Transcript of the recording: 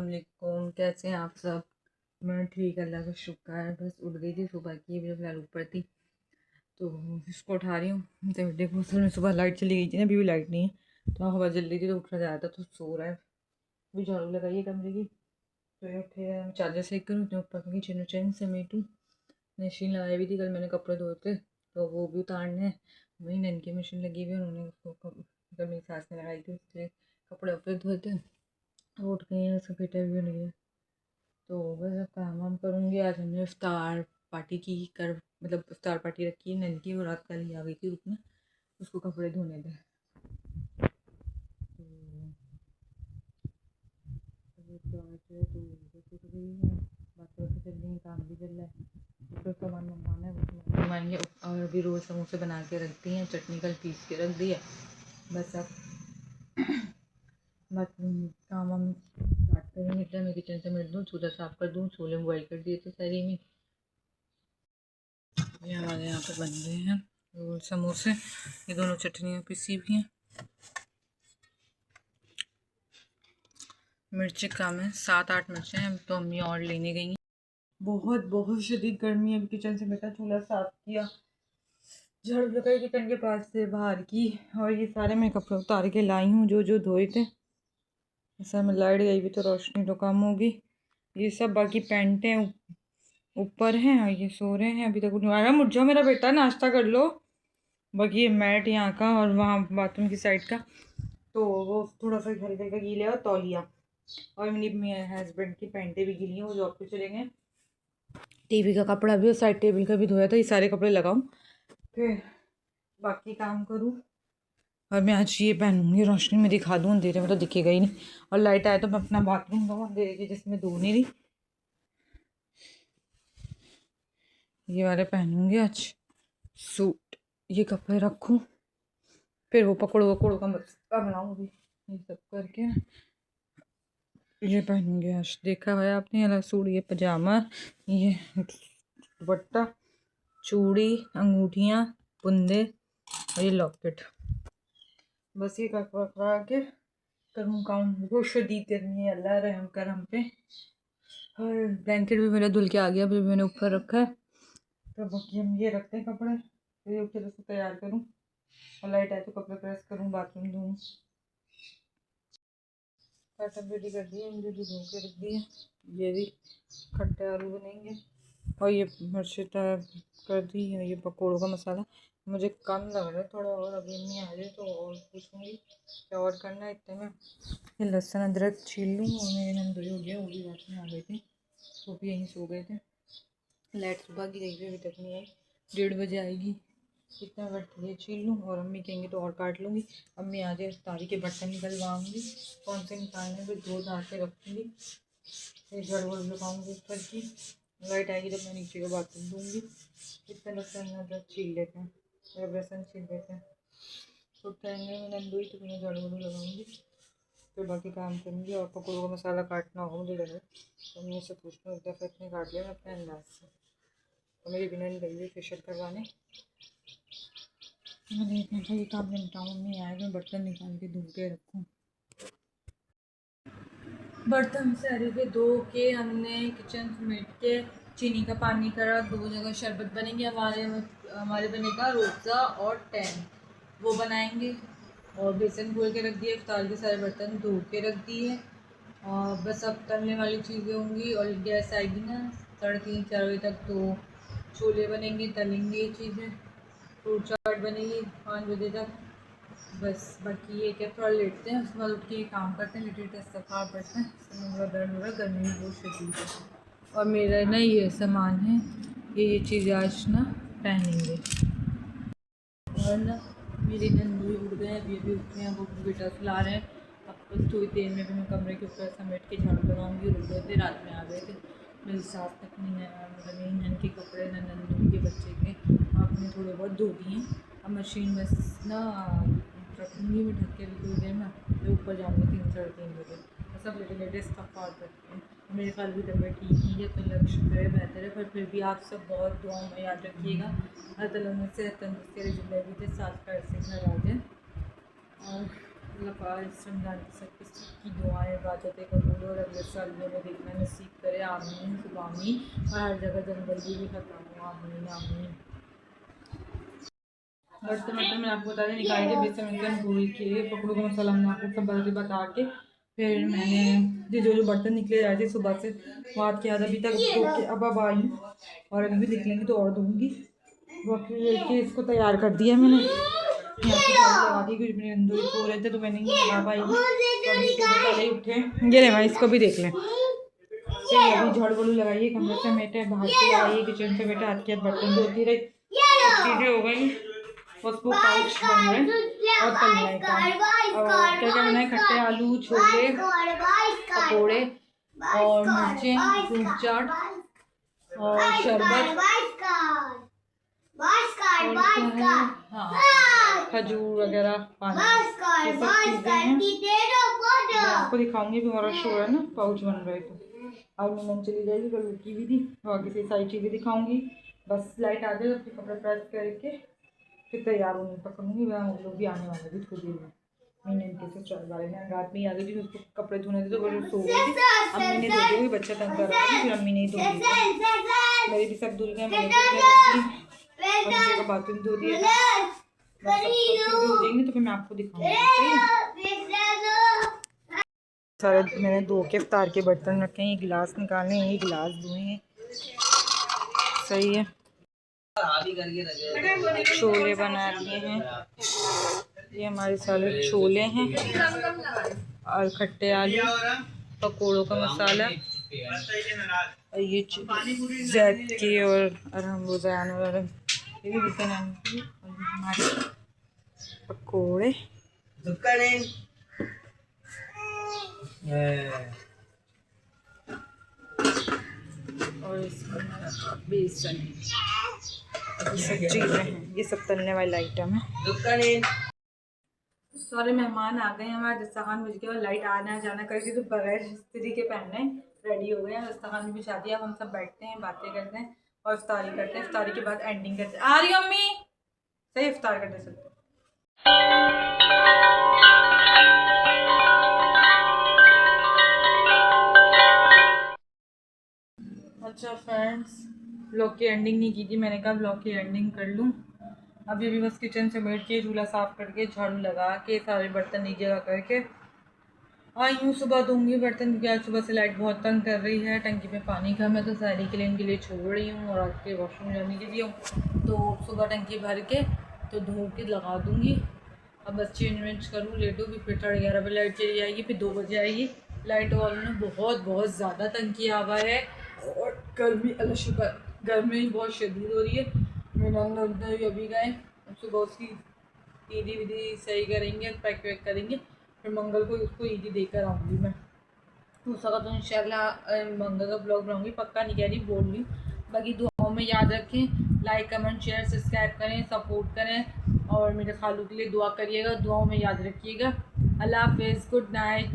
वालेकुम, कैसे हैं आप सब। मैं ठीक, अल्लाह का शुक्र है। बस उठ गई थी सुबह की, अभी फ़िलहाल ऊपर थी तो इसको उठा रही हूँ। तो देखो असल में सुबह लाइट चली गई थी ना, अभी भी लाइट नहीं है तो हवा जल रही थी तो उठा जाया था तो सो रहा है। अभी झाड़ू लगाइए कमरे की तो ये उठे, चादर सेक करूँ तो ऊपर किचन उचन समेटूँ। मशीन लगाई हुई थी, कल मैंने कपड़े धोए थे तो वो भी उतारने हैं। वही नन की मशीन लगी हुई है, उन्होंने उसको कल मेरी सास ने लगाई थी इसलिए कपड़े वपड़े धोए थे। वो उठ गई हैं, सफेटा भी नहीं है तो बस अब काम वाम करूँगी। आज हमने इफ्तार पार्टी की कर मतलब इफ्तार पार्टी रखी है नन की, वो रात कल ही आ गई थी रुकने, उसको कपड़े धोने थे तो तो आज जो है तो बस उठ गई है, बातें बातें चल रही हैं, काम भी चल रहा है। तो सामान मंगवाना है वो सामान मंगवाएंगे। और अभी रोज़ समोसे बना के रख दी हैं, चटनी कल पीस के रख दी है। बस अब काम वाम स्टार्ट करेंगे। मैं किचन से मिल दूँ, चूल्हा साफ़ कर दूँ, छोले बॉयल कर दिए थे सारी में। ये हमारे यहाँ पे बन रहे हैं रोल समोसे, ये दोनों चटनियाँ पिसी भी हैं। मिर्ची कम है, 7-8 मिर्चें हैं तो अम्मी और लेने गई हैं। बहुत बहुत शदीद गर्मी है। अभी किचन से बेटा चूल्हा साफ किया, झाड़ू लगाई किचन के पास से बाहर की, और ये सारे मैं कपड़े उतार के लाई हूँ जो जो धोए थे। ऐसा में लाइट गई भी तो रोशनी तो कम होगी। ये सब बाकी पैंटें ऊपर हैं और ये सो रहे हैं, अभी तक नहीं आया। मुझ जाओ मेरा बेटा, नाश्ता कर लो। बाकी ये मैट यहाँ का और वहाँ बाथरूम की साइड का तो वो थोड़ा सा हल्का हल्का गीला है, और तौलिया और मेरे हस्बैंड की पैंटें भी गीली हैं, वो जॉब पे चले गए। टीवी का कपड़ा भी और साइड टेबल का भी धोया था, ये सारे कपड़े लगाऊं फिर बाकी काम करूं। और मैं आज ये पहनूंगी, रोशनी में दिखा दूँ, अंधेरे में तो दिखेगा ही नहीं। और लाइट आए तो मैं अपना बाथरूम धोऊँ अंधेरे की, जिसमें धो नहीं रही। ये वाले पहनूंगी आज सूट, ये कपड़े रखूँ, फिर वो पकड़ो वकड़ो का मसला बनाऊंगी। ये सब करके ये पहनूंगी आज। देखा है आपने ये वाला सूट, ये पजामा, ये दुपट्टा, चूड़ी, अंगूठियाँ, बुंदे और ये लॉकेट। बस ये करा के करूँ काम। बहुत शदीद गर्मी है, अल्लाह रहम कर हम पे। और ब्लैंकेट भी मेरा धुल के आ गया, अभी मैंने ऊपर रखा है। तो बाकी हम ये रखते हैं कपड़े, फिर फिर उसको तैयार करूँ और लाइट आए तो कपड़े प्रेस करूँ, बाथरूम दूँ। कटन रेडी कर दिए, मुझे भी धो के रख दिए। ये भी खट्टे आलू बनेंगे और ये मिर्ची कर दी है, ये पकौड़ों का मसाला मुझे कम लग रहा है थोड़ा, और अभी नहीं आ रही तो और पूछूँगी क्या और करना है। इतने में ये लहसुन अदरक छील लूँ। और मेरे नंदोई हो गया, वो भी रात में आ गए थे, वो भी यहीं सो गए थे। लाइट सुबह की गई थी, अभी तक नहीं आई, 1:30 बजे आएगी। कितना वक्त ये छील लूँ, और अम्मी कहेंगे तो और काट लूँगी। अम्मी आ जाए तारी के बर्तन निकलवाऊँगी, कौन से निकालने फिर धो धा के रखूँगी, फिर झाड़ू वाड़ू लगाऊँगी ऊपर की। लाइट आएगी जब मैं नीचे का बाथरूम दूँगी। इतना लहसुन अदरक छील लेते हैं, लहसुन छील लेते हैं, उठाएँगे नंदोई तो मैं झाड़ू वाड़ू लगाऊँगी, फिर बाकी काम करूँगी। और पकौड़ों का मसाला काटना होगा मुझे लग रहा है, तो मैं इससे पूछती हूँ एक दफ़ा इतने काट लिया मैं अपने अंदाज से। तो मेरी बिना गई हुई फेशियल करवाने, मैंने इतना ये काम निपटाऊँ। मम्मी आए मैं बर्तन निकाल के धो के रखूँ। बर्तन सारे के धो के हमने किचन समेट के चीनी का पानी करा, 2 जगह शरबत बनेंगे हमारे बनेगा रोज़ा और टैन, वो बनाएंगे। और बेसन घोल के रख दिए, इफ्तार के सारे बर्तन धो के रख दिए। और बस अब तलने वाली चीज़ें होंगी, और गैस आएगी ना 3:30-4 बजे तक, तो छोले बनेंगे, तलेंगे ये चीज़ें, फ्रूट चाट बनेगी 5 बजे तक। बस बाकी ये क्या, थोड़ा लेटते हैं, उसके बाद उठ के काम करते हैं, लेटे इस्तग़फ़ार पढ़ते हैं। मेरा दर्द हो रहा है, गर्मी भी बहुत शदीद है। और मेरा ना ये सामान है, ये चीज़ें आज ना पहनेंगे। और ना मेरी नंदू उठ गए, अभी अभी उठ रहे हैं, वो बेटा सुला रहे हैं। अब बस थोड़ी देर में भी मैं कमरे के ऊपर समेट के झाड़ू लगाऊंगी। रुक गए थे, रात में आ गए थे, मेरी सास तक नहीं आया, मतलब मेरी नन के कपड़े ना नंदू के बच्चे के आपने थोड़े बहुत धो दिए। अब मशीन बस ना रखूँगी मैं ढक के, भी थोड़ी देर में मैं ऊपर जाऊँगी 3-3:30 बजे। सब लेटे लेटे इस्तग़फ़ार करते हैं। मेरे ख्याल भी तबीयत ठीक ही है, तो अल्लाह का शुक्र है, बेहतर है। पर फिर भी आप सब बहुत दुआओं में याद रखिएगा, अल्लाह ताला मुझसे तंदुरुस्ती ज़िंदगी के साथ पैर से घर आ जाए। और सबकी दुआएं इबादतें कबूल और अगले साल में देखना नसीब करे। आमीन सुबामी। और हर जगह जंगली भी खत्म हो। आमीन आमीन। बर्तन मैंने आपको बता दें निकाल के बेसन धोई के पकड़ू का मसाला हमने आपको सब बता के फिर मैंने जो बर्तन निकले रहे थे सुबह से बात किया था अभी तक धो के अब आई और अभी भी निकलेंगे तो और धोऊंगी। बाकी इसको तैयार कर दिया मैंने यहाँ पे लगा दी क्योंकि मेरे अंदर सो रहे थे तो मैंने नहीं लगा पाई। पहले उठे ये रे भाई इसको भी देख लें। अभी झाड़ू वाड़ू लगाइए कमरे से मेटे बाहर से लगाइए किचन से बेटे हाथ के हाथ बर्तन धोती रही चीज़ें हो गई। उसको पाउच बन रहे और तलने का और क्या क्या बनाए खट्टे आलू छोले पकौड़े और मिर्चें फ्रूट चाट और शरबत हाँ खजूर वगैरह पानी ये सब चीज़ें हैं। आपको दिखाऊंगी भी हमारा शो है ना पाउच बन रहे तो और मैं चली जाएगी कल रुकी भी थी बाकी से सारी चीज़ें दिखाऊंगी। बस लाइट आ जाए तो कपड़े प्रेस करके फिर तैयार होने पकड़ूंगी। वह हम लोग भी आने वाले थे थोड़ी देर में। मैंने इनके से चल रहा है रात में ही आ गई थी उसको कपड़े धोने थे तो वो सो गई थी। अम्मी ने धो दी बच्चा तंग कर रहा था फिर अम्मी ने ही धो दी। मेरी भी सब धुल गए मैंने बाथरूम धो दिया धो देंगे तो फिर मैं आपको दिखाऊंगी। सारे मैंने धो के इफ्तार के बर्तन रखे हैं। ये गिलास निकाले हैं ये गिलास धोए हैं सही है। छोले बना लिए हैं ये हमारे सारे छोले हैं और खट्टे आलू पकोड़ों का मसाला और ये जैद के और हम रोज़ान और ये भी हमारे पकोड़े और इसमें बेसन सब चीज़ें हैं ये सब तलने वाली आइटम है। सारे मेहमान आ गए हैं हमारे दस्तरखान बज के और लाइट आना जाना करके तो बगैर इस्त्री के पहनने रेडी हो गए हैं। दस्तरखान भी बिछा दिया। हम सब बैठते हैं बातें करते हैं और इफ्तारी करते हैं। इफ्तारी के बाद एंडिंग करते हैं। आ रही अम्मी सही इफ्तार करते चलते। अच्छा फ्रेंड्स ब्लॉग की एंडिंग नहीं की थी मैंने कहा ब्लॉग की एंडिंग कर लूँ। अभी बस किचन से बैठ के चूल्हा साफ़ करके झाड़ू लगा के सारे बर्तन एक जगह करके आई हूँ। सुबह दूँगी बर्तन क्योंकि आज सुबह से लाइट बहुत तंग कर रही है। टंकी में पानी कम है तो सारी के लिए इनके लिए छोड़ रही हूँ और आज के वॉशरूम जाने के लिए हूँ तो सुबह टंकी भर के तो धो के लगा दूँगी। अब बस चेंज वेंज करूँ लेटूँगी फिर 11:30 बजे लाइट चली जाएगी फिर 2 बजे आएगी। लाइट वालों ने बहुत ज़्यादा तंग किया हुआ है और गर्मी अल्लाह शुक्र गर्मी बहुत शदीद हो रही है। मेरे अंदर भी अभी गए सुबह उसकी ईदी विधि सही करेंगे पैक वैक करेंगे फिर मंगल को उसको ईदी देकर आऊँगी मैं। हो सका तो इंशाल्लाह मंगल का ब्लॉग बनाऊँगी पक्का नहीं कह रही बोल रही हूँ। बाकी दुआओं में याद रखें लाइक कमेंट शेयर सब्सक्राइब करें सपोर्ट करें और मेरे खालू के लिए दुआ करिएगा दुआओं में याद रखिएगा। अल्लाह हाफ़िज़ गुड नाइट।